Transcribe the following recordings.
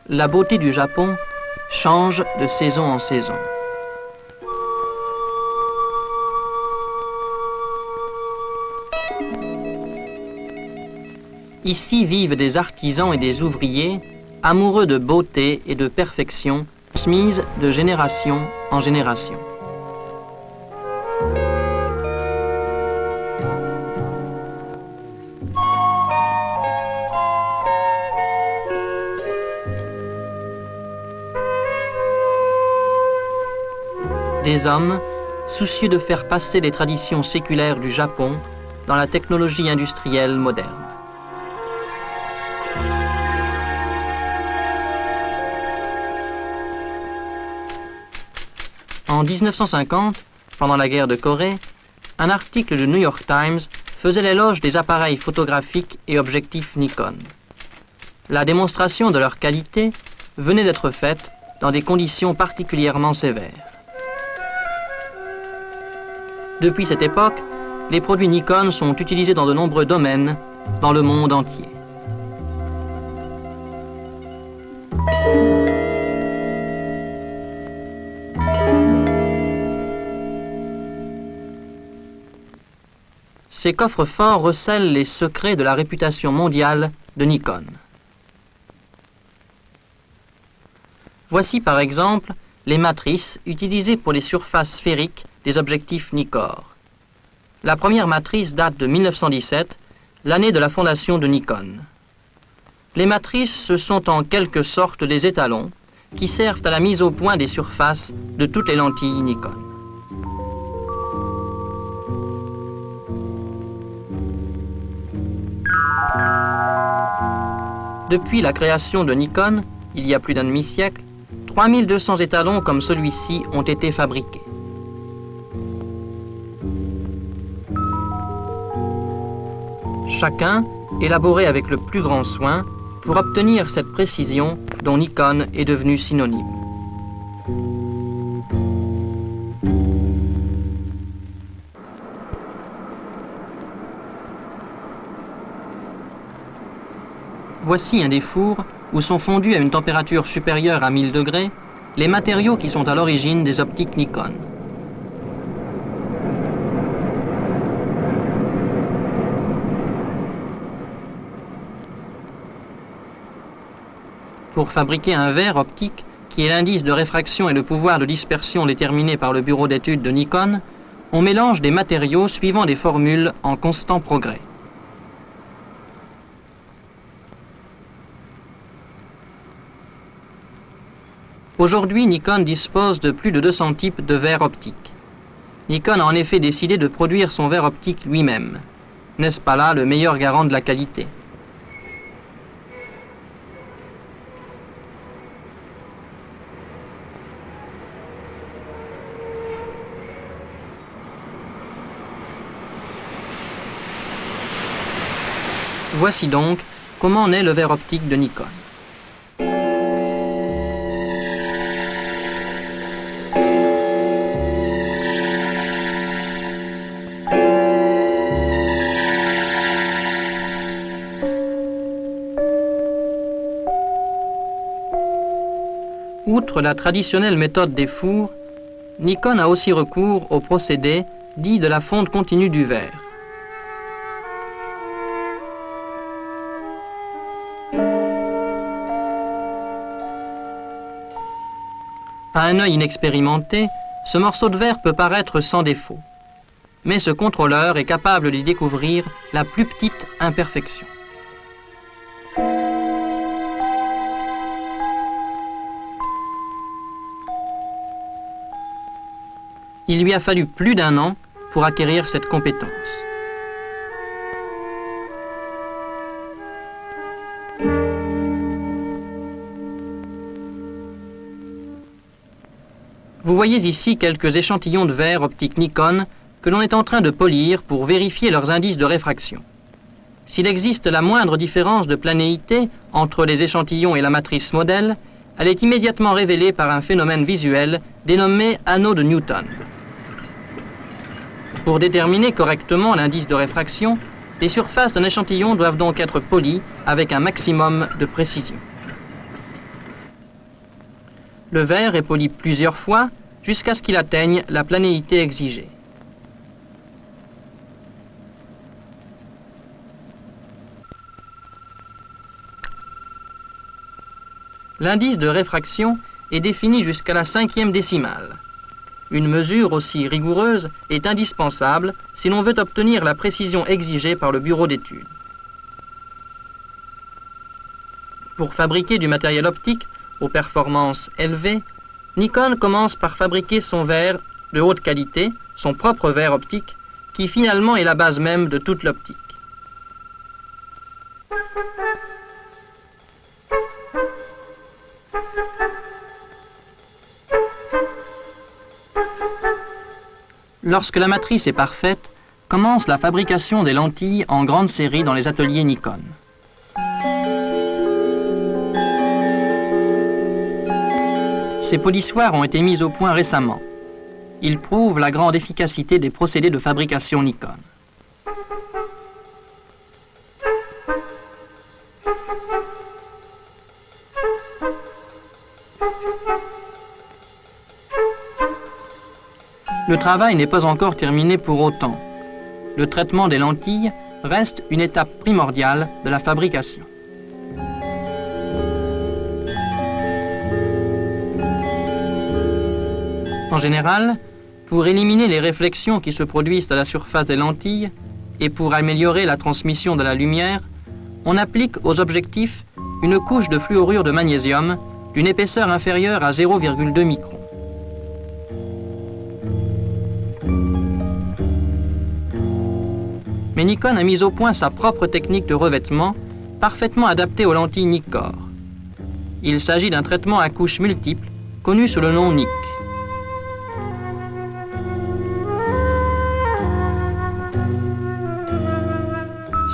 la beauté du Japon change de saison en saison. Ici vivent des artisans et des ouvriers amoureux de beauté et de perfection, transmises de génération en génération. Des hommes soucieux de faire passer les traditions séculaires du Japon dans la technologie industrielle moderne. En 1950, pendant la guerre de Corée, un article du New York Times faisait l'éloge des appareils photographiques et objectifs Nikon. La démonstration de leur qualité venait d'être faite dans des conditions particulièrement sévères. Depuis cette époque, les produits Nikon sont utilisés dans de nombreux domaines dans le monde entier. Ces coffres-forts recèlent les secrets de la réputation mondiale de Nikon. Voici par exemple les matrices utilisées pour les surfaces sphériques des objectifs Nikkor. La première matrice date de 1917, l'année de la fondation de Nikon. Les matrices, ce sont en quelque sorte des étalons qui servent à la mise au point des surfaces de toutes les lentilles Nikon. Depuis la création de Nikon, il y a plus d'un demi-siècle, 3200 étalons comme celui-ci ont été fabriqués. Chacun élaboré avec le plus grand soin pour obtenir cette précision dont Nikon est devenu synonyme. Voici un des fours où sont fondus à une température supérieure à 1000 degrés les matériaux qui sont à l'origine des optiques Nikon. Pour fabriquer un verre optique, qui est l'indice de réfraction et le pouvoir de dispersion déterminé par le bureau d'études de Nikon, on mélange des matériaux suivant des formules en constant progrès. Aujourd'hui, Nikon dispose de plus de 200 types de verres optiques. Nikon a en effet décidé de produire son verre optique lui-même. N'est-ce pas là le meilleur garant de la qualité ? Voici donc comment naît le verre optique de Nikon. Outre la traditionnelle méthode des fours, Nikon a aussi recours au procédé dit de la fonte continue du verre. À un œil inexpérimenté, ce morceau de verre peut paraître sans défaut. Mais ce contrôleur est capable d'y découvrir la plus petite imperfection. Il lui a fallu plus d'1 an pour acquérir cette compétence. Vous voyez ici quelques échantillons de verre optique Nikon que l'on est en train de polir pour vérifier leurs indices de réfraction. S'il existe la moindre différence de planéité entre les échantillons et la matrice modèle, elle est immédiatement révélée par un phénomène visuel dénommé anneau de Newton. Pour déterminer correctement l'indice de réfraction, les surfaces d'un échantillon doivent donc être polies avec un maximum de précision. Le verre est poli plusieurs fois jusqu'à ce qu'il atteigne la planéité exigée. L'indice de réfraction est défini jusqu'à la 5e décimale. Une mesure aussi rigoureuse est indispensable si l'on veut obtenir la précision exigée par le bureau d'études. Pour fabriquer du matériel optique aux performances élevées, Nikon commence par fabriquer son verre de haute qualité, son propre verre optique, qui finalement est la base même de toute l'optique. Lorsque la matrice est parfaite, commence la fabrication des lentilles en grande série dans les ateliers Nikon. Ces polissoirs ont été mis au point récemment. Ils prouvent la grande efficacité des procédés de fabrication Nikon. Le travail n'est pas encore terminé pour autant. Le traitement des lentilles reste une étape primordiale de la fabrication. En général, pour éliminer les réflexions qui se produisent à la surface des lentilles et pour améliorer la transmission de la lumière, on applique aux objectifs une couche de fluorure de magnésium d'une épaisseur inférieure à 0,2 microns. Mais Nikon a mis au point sa propre technique de revêtement, parfaitement adaptée aux lentilles Nikkor. Il s'agit d'un traitement à couches multiples, connu sous le nom NIC.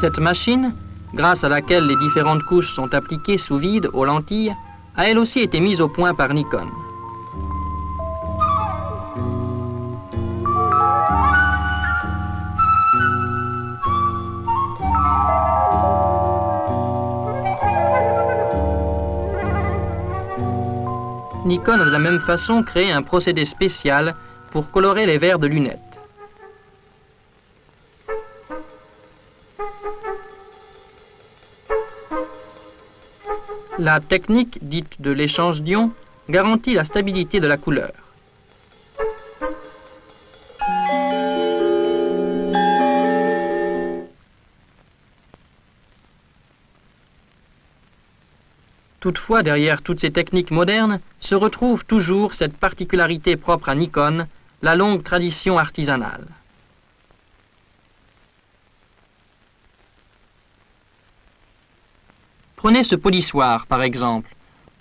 Cette machine, grâce à laquelle les différentes couches sont appliquées sous vide aux lentilles, a elle aussi été mise au point par Nikon. Nikon a de la même façon créé un procédé spécial pour colorer les verres de lunettes. La technique dite de l'échange d'ions garantit la stabilité de la couleur. Toutefois, derrière toutes ces techniques modernes, se retrouve toujours cette particularité propre à Nikon, la longue tradition artisanale. Prenez ce polissoir, par exemple.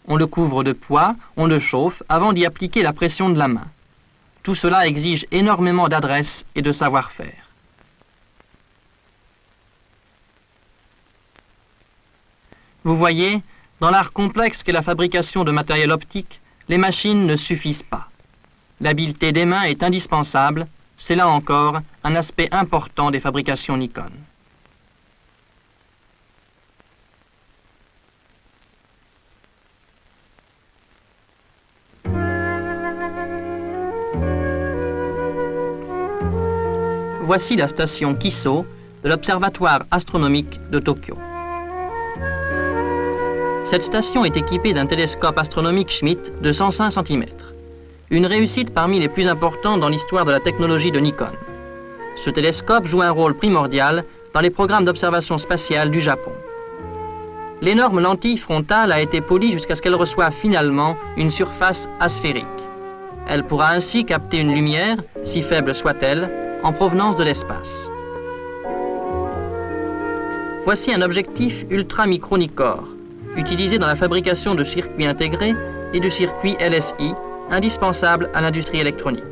On le couvre de poids, on le chauffe avant d'y appliquer la pression de la main. Tout cela exige énormément d'adresse et de savoir-faire. Vous voyez, dans l'art complexe qu'est la fabrication de matériel optique, les machines ne suffisent pas. L'habileté des mains est indispensable, c'est là encore un aspect important des fabrications Nikon. Voici la station Kiso de l'Observatoire astronomique de Tokyo. Cette station est équipée d'un télescope astronomique Schmidt de 105 cm. Une réussite parmi les plus importantes dans l'histoire de la technologie de Nikon. Ce télescope joue un rôle primordial dans les programmes d'observation spatiale du Japon. L'énorme lentille frontale a été polie jusqu'à ce qu'elle reçoive finalement une surface asphérique. Elle pourra ainsi capter une lumière, si faible soit-elle, en provenance de l'espace. Voici un objectif ultra-micro Nikkor, utilisé dans la fabrication de circuits intégrés et de circuits LSI, indispensables à l'industrie électronique.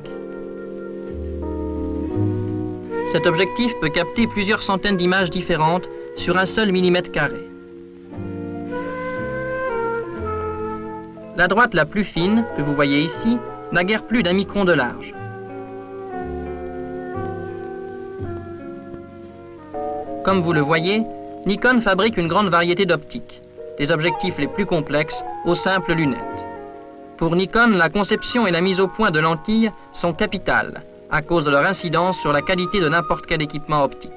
Cet objectif peut capter plusieurs centaines d'images différentes sur un seul millimètre carré. La droite la plus fine, que vous voyez ici, n'a guère plus d'1 micron de large. Comme vous le voyez, Nikon fabrique une grande variété d'optiques, des objectifs les plus complexes aux simples lunettes. Pour Nikon, la conception et la mise au point de lentilles sont capitales à cause de leur incidence sur la qualité de n'importe quel équipement optique.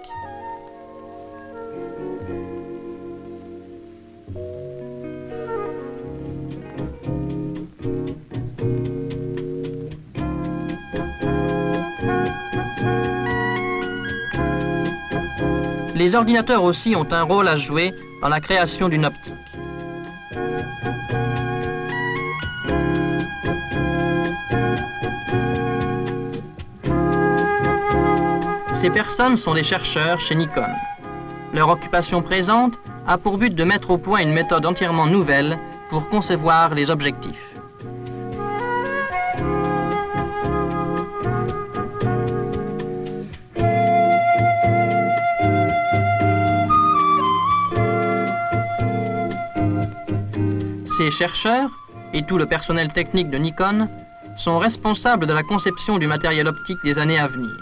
Les ordinateurs aussi ont un rôle à jouer dans la création d'une optique. Ces personnes sont des chercheurs chez Nikon. Leur occupation présente a pour but de mettre au point une méthode entièrement nouvelle pour concevoir les objectifs. Ces chercheurs et tout le personnel technique de Nikon sont responsables de la conception du matériel optique des années à venir.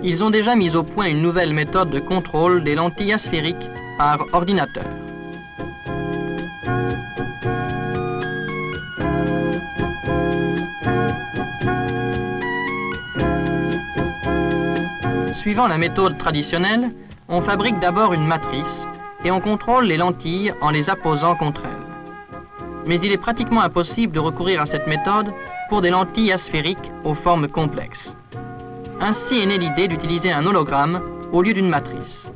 Ils ont déjà mis au point une nouvelle méthode de contrôle des lentilles asphériques par ordinateur. Suivant la méthode traditionnelle, on fabrique d'abord une matrice et on contrôle les lentilles en les apposant contre elles. Mais il est pratiquement impossible de recourir à cette méthode pour des lentilles asphériques aux formes complexes. Ainsi est née l'idée d'utiliser un hologramme au lieu d'une matrice.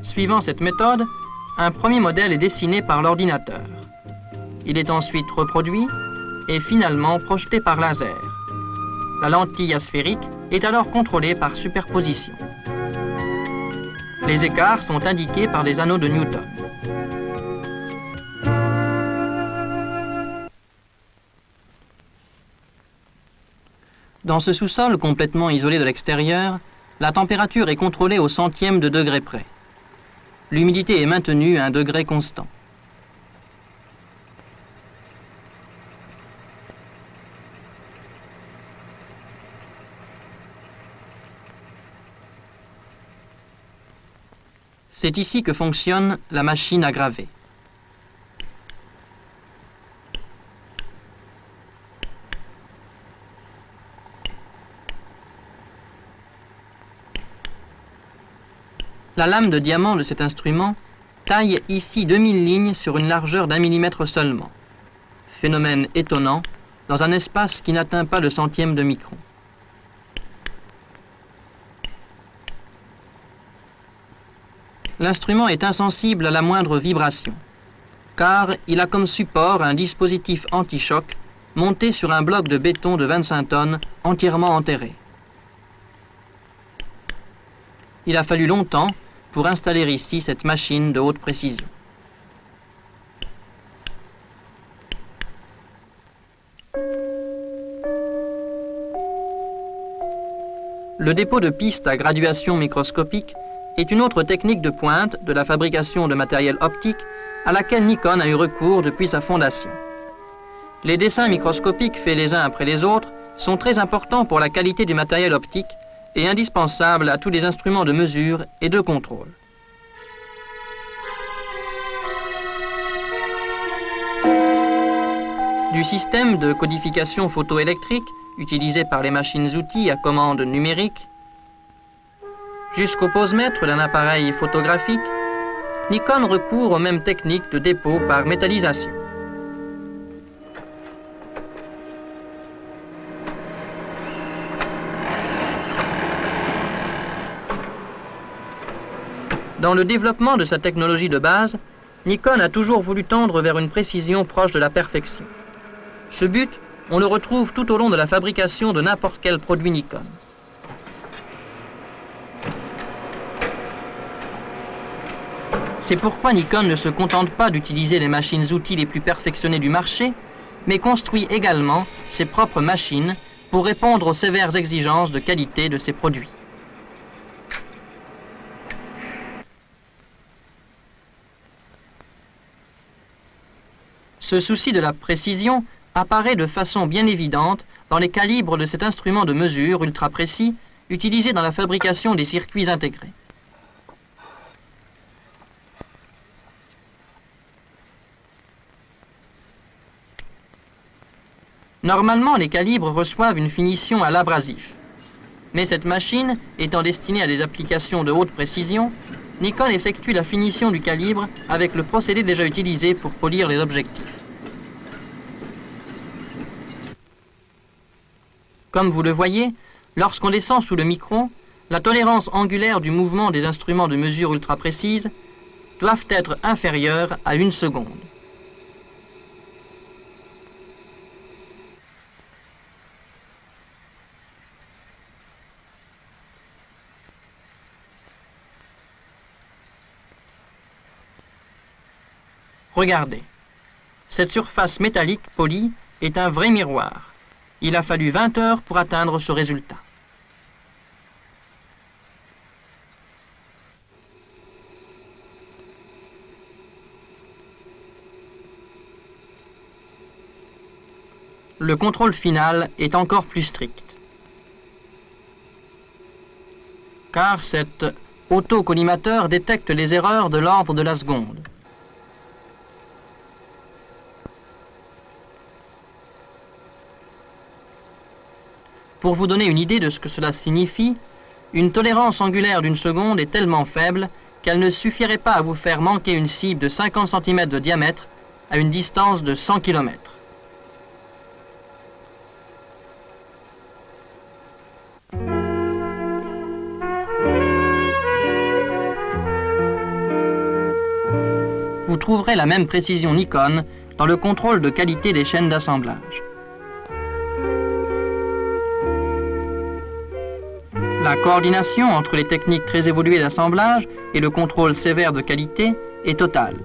Suivant cette méthode, un premier modèle est dessiné par l'ordinateur. Il est ensuite reproduit et finalement projeté par laser. La lentille asphérique est alors contrôlée par superposition. Les écarts sont indiqués par des anneaux de Newton. Dans ce sous-sol complètement isolé de l'extérieur, la température est contrôlée au centième de degré près. L'humidité est maintenue à un degré constant. C'est ici que fonctionne la machine à graver. La lame de diamant de cet instrument taille ici 2000 lignes sur une largeur d'1 millimètre seulement. Phénomène étonnant dans un espace qui n'atteint pas le centième de micron. L'instrument est insensible à la moindre vibration, car il a comme support un dispositif anti-choc monté sur un bloc de béton de 25 tonnes entièrement enterré. Il a fallu longtemps pour installer ici cette machine de haute précision. Le dépôt de pistes à graduation microscopique est une autre technique de pointe de la fabrication de matériel optique à laquelle Nikon a eu recours depuis sa fondation. Les dessins microscopiques faits les uns après les autres sont très importants pour la qualité du matériel optique et indispensables à tous les instruments de mesure et de contrôle. Du système de codification photoélectrique utilisé par les machines-outils à commande numérique jusqu'au posemètre d'un appareil photographique, Nikon recourt aux mêmes techniques de dépôt par métallisation. Dans le développement de sa technologie de base, Nikon a toujours voulu tendre vers une précision proche de la perfection. Ce but, on le retrouve tout au long de la fabrication de n'importe quel produit Nikon. C'est pourquoi Nikon ne se contente pas d'utiliser les machines-outils les plus perfectionnées du marché, mais construit également ses propres machines pour répondre aux sévères exigences de qualité de ces produits. Ce souci de la précision apparaît de façon bien évidente dans les calibres de cet instrument de mesure ultra précis utilisé dans la fabrication des circuits intégrés. Normalement, les calibres reçoivent une finition à l'abrasif. Mais cette machine, étant destinée à des applications de haute précision, Nikon effectue la finition du calibre avec le procédé déjà utilisé pour polir les objectifs. Comme vous le voyez, lorsqu'on descend sous le micron, la tolérance angulaire du mouvement des instruments de mesure ultra précise doivent être inférieures à 1 seconde. Regardez, cette surface métallique polie est un vrai miroir. Il a fallu 20 heures pour atteindre ce résultat. Le contrôle final est encore plus strict. Car cet autocollimateur détecte les erreurs de l'ordre de la seconde. Pour vous donner une idée de ce que cela signifie, une tolérance angulaire d'1 seconde est tellement faible qu'elle ne suffirait pas à vous faire manquer une cible de 50 cm de diamètre à une distance de 100 km. Vous trouverez la même précision Nikon dans le contrôle de qualité des chaînes d'assemblage. La coordination entre les techniques très évoluées d'assemblage et le contrôle sévère de qualité est totale.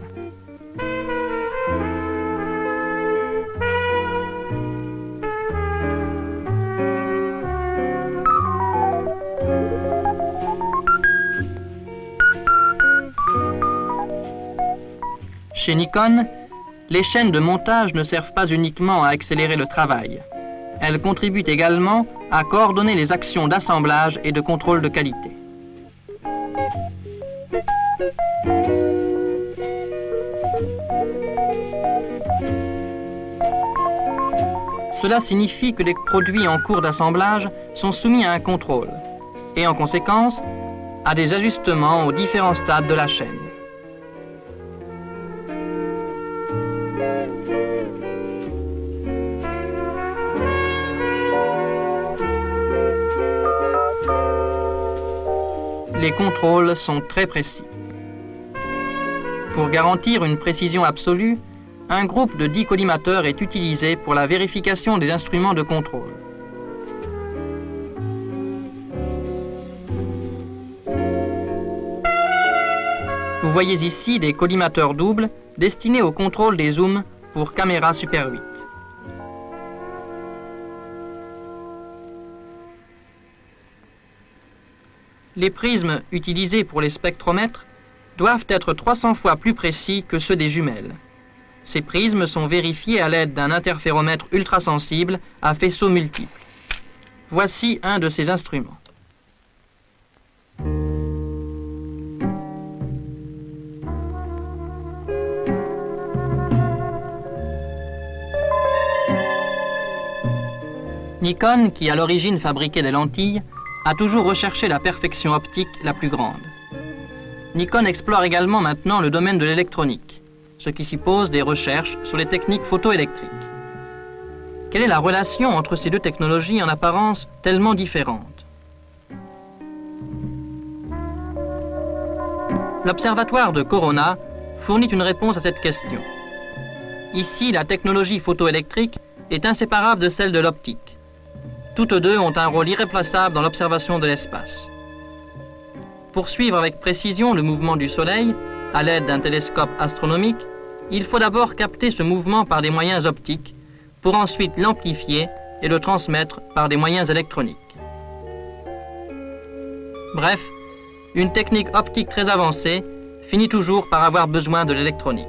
Chez Nikon, les chaînes de montage ne servent pas uniquement à accélérer le travail. Elles contribuent également à coordonner les actions d'assemblage et de contrôle de qualité. Cela signifie que les produits en cours d'assemblage sont soumis à un contrôle et en conséquence à des ajustements aux différents stades de la chaîne. Les contrôles sont très précis. Pour garantir une précision absolue, un groupe de 10 collimateurs est utilisé pour la vérification des instruments de contrôle. Vous voyez ici des collimateurs doubles destinés au contrôle des zooms pour caméra Super 8. Les prismes utilisés pour les spectromètres doivent être 300 fois plus précis que ceux des jumelles. Ces prismes sont vérifiés à l'aide d'un interféromètre ultrasensible à faisceaux multiples. Voici un de ces instruments. Nikon, qui à l'origine fabriquait des lentilles, a toujours recherché la perfection optique la plus grande. Nikon explore également maintenant le domaine de l'électronique, ce qui suppose des recherches sur les techniques photoélectriques. Quelle est la relation entre ces deux technologies en apparence tellement différentes? L'observatoire de Corona fournit une réponse à cette question. Ici, la technologie photoélectrique est inséparable de celle de l'optique. Toutes deux ont un rôle irréplaçable dans l'observation de l'espace. Pour suivre avec précision le mouvement du Soleil, à l'aide d'un télescope astronomique, il faut d'abord capter ce mouvement par des moyens optiques, pour ensuite l'amplifier et le transmettre par des moyens électroniques. Bref, une technique optique très avancée finit toujours par avoir besoin de l'électronique.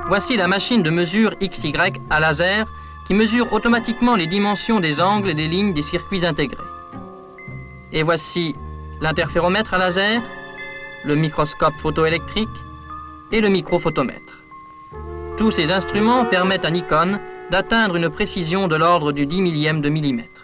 Voici la machine de mesure XY à laser qui mesure automatiquement les dimensions des angles et des lignes des circuits intégrés. Et voici l'interféromètre à laser, le microscope photoélectrique et le microphotomètre. Tous ces instruments permettent à Nikon d'atteindre une précision de l'ordre du 10 millième de millimètre.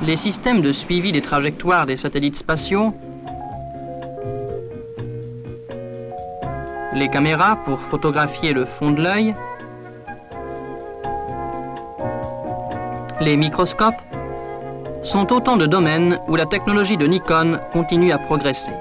Les systèmes de suivi des trajectoires des satellites spatiaux, les caméras pour photographier le fond de l'œil, les microscopes sont autant de domaines où la technologie de Nikon continue à progresser.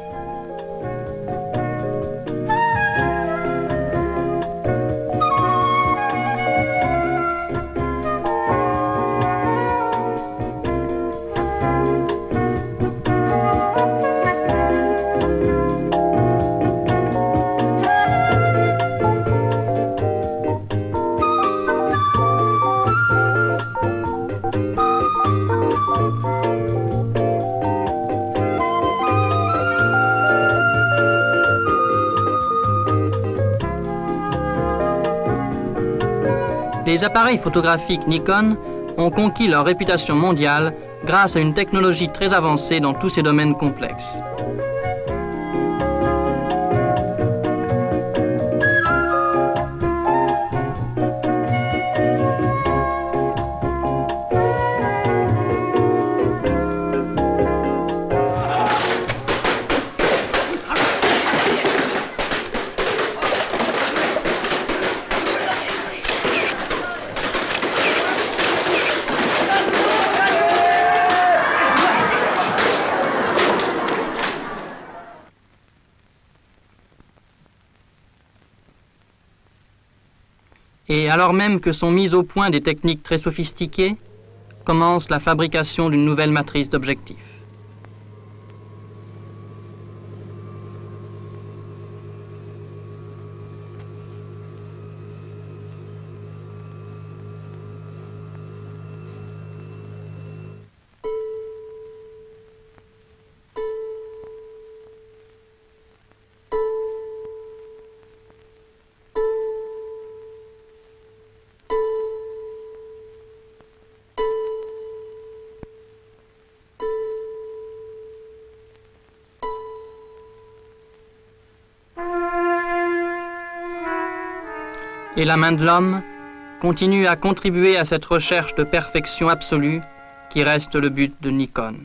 Les appareils photographiques Nikon ont conquis leur réputation mondiale grâce à une technologie très avancée dans tous ces domaines complexes. Et alors même que sont mises au point des techniques très sophistiquées, commence la fabrication d'une nouvelle matrice d'objectifs. Et la main de l'homme continue à contribuer à cette recherche de perfection absolue qui reste le but de Nikon.